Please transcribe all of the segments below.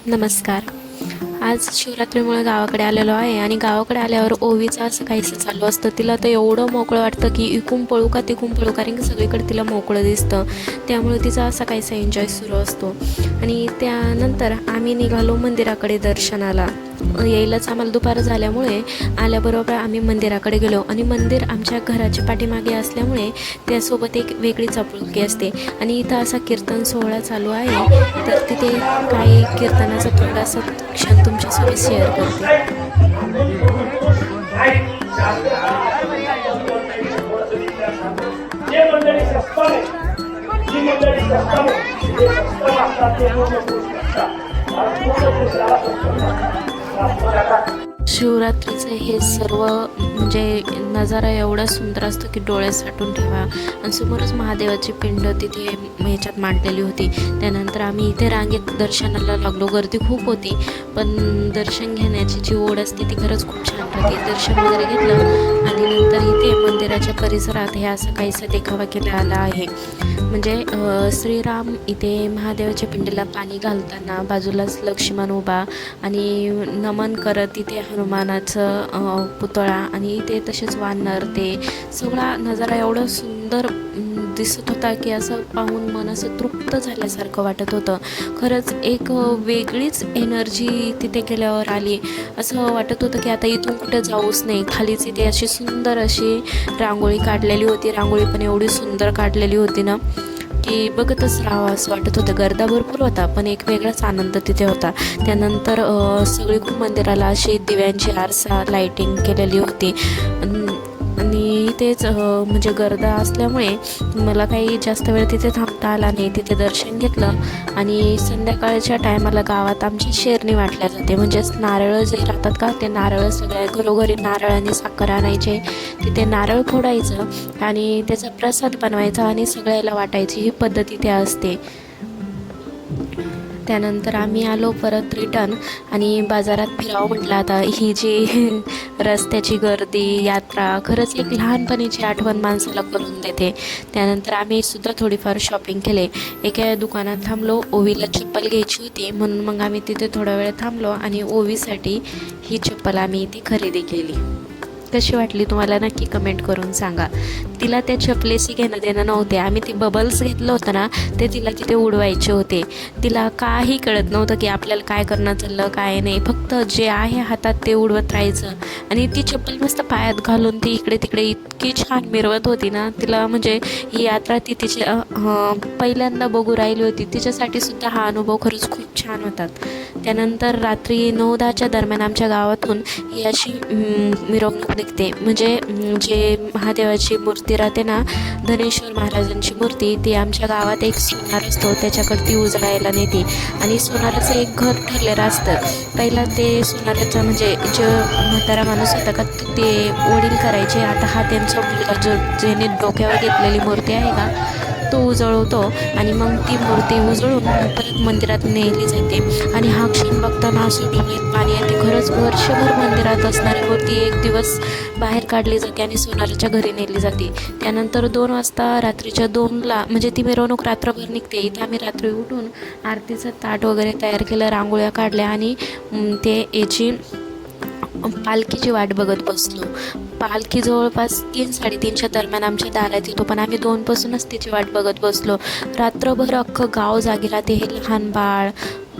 नमस्कार. आज शिवरात्रीमुळे गावाकडे आलेलो आहे आणि गावाकडे आल्यावर ओवीचं असं काहीसं चालू असतं. तिला तर एवढं मोकळं वाटतं की इकून पळू का तिकून पळू, कारण की सगळीकडे तिला मोकळं दिसतं. त्यामुळे तिचा असा काहीसा एन्जॉय सुरू असतो. आणि त्यानंतर आम्ही निघालो मंदिराकडे दर्शनाला. यायलाच आम्हाला दुपार झाल्यामुळे आल्याबरोबर आम्ही मंदिराकडे गेलो आणि मंदिर आमच्या घराच्या पाठीमागे असल्यामुळे त्यासोबत एक वेगळीच आपुलकी असते. आणि इथं असा कीर्तन सोहळा चालू आहे, तर तिथे काही कीर्तनाचा थोडासा क्षण तुमच्यासोबत शेअर करते. शिवरात्रीचं हे सर्व म्हणजे नजारा एवढा सुंदर असतो की डोळे साठून ठेवा. आणि समोरच महादेवाची पिंड तिथे ह्याच्यात मांडलेली होती. त्यानंतर आम्ही इथे रांगेत दर्शनाला लागलो. गर्दी खूप होती, पण दर्शन घेण्याची जी ओढ असते ती खरंच खूप छान राहते. दर्शन वगैरे घेतलं आणि नंतर इथे मंदिराच्या परिसरात हे असं काहीसा देखावा केला आला आहे. म्हणजे श्रीराम इथे महादेवाच्या पिंडीला पाणी घालताना बाजूलाच लक्ष्मण उभा आणि नमन करत इथे हनुमानाचं पुतळा आणि इथे तसेच वानर, ते सगळा नजारा एवढा सुंदर दिसत होता की असं पाहून मन असं तृप्त झाल्यासारखं वाटत होतं. खरंच एक वेगळीच एनर्जी तिथे गेल्यावर आली. असं वाटत होतं की आता इथून कुठे जाऊच नाही. खालीच इथे अशी सुंदर अशी रांगोळी काढलेली होती. रांगोळी पण एवढी सुंदर काढलेली होती ना की बघतच राहावं असं वाटत होतं. गर्दा भरपूर होता, पण एक वेगळाच आनंद तिथे होता. त्यानंतर सगळीकडून मंदिराला अशी दिव्यांची आरसा लाईटिंग केलेली होती. आणि तेच म्हणजे गर्दा असल्यामुळे मला काही जास्त वेळ तिथे थांबता आला नाही. तिथे दर्शन घेतलं आणि संध्याकाळच्या टायमाला गावात आमची शेरणी वाटल्या जाते. म्हणजेच नारळ जे राहतात का, ते नारळ सगळ्या घरोघरी नारळ आणि साखर आणायचे, तिथे नारळ फोडायचं आणि त्याचा प्रसाद बनवायचा आणि सगळ्याला वाटायची, ही पद्धत इथे असते. त्यानंतर आम्ही आलो परत रिटर्न आणि बाजारात फिरावं म्हटलं. आता ही जी रस्त्याची गर्दी, यात्रा खरंच एक लहानपणीची आठवण माणसाला करून देते. त्यानंतर आम्ही सुद्धा थोडीफार शॉपिंग केले. एका दुकानात थांबलो. ओवीला चप्पल घ्यायची होती, म्हणून मग आम्ही तिथे थोडा वेळ थांबलो आणि ओवीसाठी ही चप्पल आम्ही इथे खरेदी केली. कशी वाटली तुम्हाला नक्की कमेंट करून सांगा. तिला त्या चपलेशी घेणं देणं नव्हते. आम्ही ते बबल्स घेतलं होतं ना, ते तिला तिथे उडवायचे होते. तिला काही कळत नव्हतं की आपल्याला काय करणं चाललं काय नाही. फक्त जे आहे हातात ते उडवत राहायचं. आणि ती चप्पल मस्त पायात घालून ती इकडे तिकडे इतकी छान मिरवत होती ना. तिला म्हणजे ही यात्रा ती तिची पहिल्यांदा बघू राहिली होती. तिच्यासाठी सुद्धा हा अनुभव खरंच खूप छान होता. त्यानंतर रात्री 9-10च्या दरम्यान आमच्या गावातून ही अशी मिरवणूक निघते. म्हणजे जे महादेवाची मूर्ती राहते ना, धनेश्वर महाराजांची मूर्ती, ती आमच्या गावात एक सोनार असतो त्याच्याकडे ती उजळायला नेते. आणि सोनाराचं एक घर ठरलेलं असतं. पहिला ते सोनाराचं म्हणजे जो म्हातारा माणूस होता का, ते वडील करायचे. आता हा त्यांचा मुलगा जो ज्याने डोक्यावर घेतलेली मूर्ती आहे का, तो उजळवतो आणि मग ती मूर्ती उजळून परत मंदिरात नेली जाते. आणि हा क्षण बघताना असं डोळ्यात पाणी येते. खरंच वर्षभर मंदिरात असणारी मूर्ती एक दिवस बाहेर काढली जाते आणि सोनाराच्या घरी नेली जाते. त्यानंतर 2 वाजता रात्रीच्या 2ला म्हणजे ती मिरवणूक रात्रभर निघते. इथं आम्ही रात्री उठून आरतीचं ताट वगैरे तयार केलं, रांगोळ्या काढल्या आणि ते याची पालखीची वाट बघत बसलो. पालखी जवळपास 3-3:30च्या दरम्यान आमच्या दारात येतो, पण आम्ही 2पासूनच तिची वाट बघत बसलो. रात्रभर अख्खं गाव जागे राहते. हे लहान बाळ,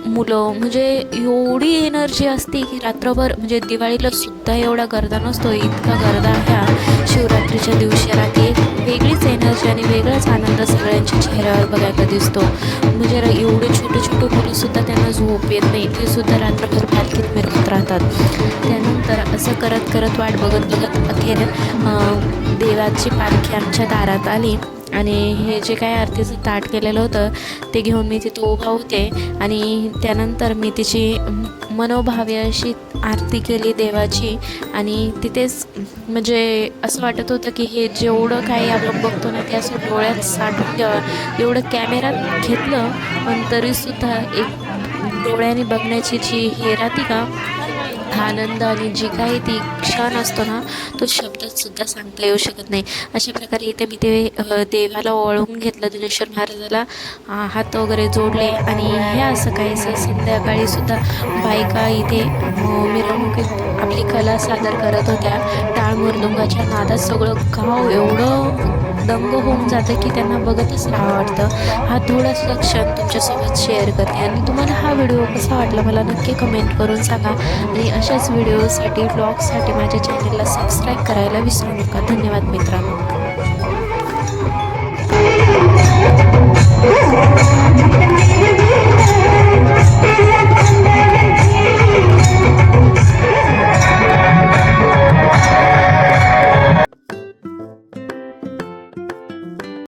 मुलं, म्हणजे एवढी एनर्जी असते की रात्रभर म्हणजे दिवाळीला सुद्धा एवढा गर्दा नसतो, इतका गर्दा ह्या शिवरात्रीच्या दिवशी राहते. एक वेगळीच एनर्जी आणि वेगळाच आनंद सगळ्यांच्या चेहऱ्यावर बघायला दिसतो. म्हणजे एवढे छोटे छोटे मुलंसुद्धा त्यांना झोप येत नाही, ते सुद्धा रात्रभर पालखीत मिरवत राहतात. त्यानंतर असं करत करत वाट बघत बघत अखेर देवाची पालखी आमच्या दारात आली. आणि हे जे काय आरतीचं ताट केलेलं होतं ते घेऊन मी तिथं उभा होते. आणि त्यानंतर मी तिची मनोभावे अशी आरती केली देवाची. आणि तिथेच म्हणजे असं वाटत होतं की हे जेवढं काही आपण बघतो ना, ते असं डोळ्यात साठवून घ्यावं. एवढं कॅमेऱ्यात घेतलं, पण तरीसुद्धा एक डोळ्याने बघण्याची जी हे राहते का, आनंद आणि जी काही ती क्षण असतो ना, तो शब्दात सुद्धा सांगता येऊ शकत नाही. अशा प्रकारे इथे मी ते देवाला ओवाळून घेतलं, ज्ञानेश्वर महाराजाला हात वगैरे जोडले. आणि हे असं काहीसं संध्याकाळी सुद्धा बायका इथे मिरवणुकीत आपली कला सादर करत होत्या. टाळ मृदुंगाच्या नादात सगळं गाव एवढं दंग होऊन जातं की त्यांना बघतच राहावं वाटतं. हा थोडासा क्षण तुमच्यासोबत शेअर करते. आणि तुम्हाला हा व्हिडिओ कसा वाटला मला नक्की कमेंट करून सांगा. आणि अशाच व्हिडिओसाठी व्लॉगसाठी माझ्या चॅनलला सबस्क्राईब करायला विसरू नका. धन्यवाद मित्रांनो.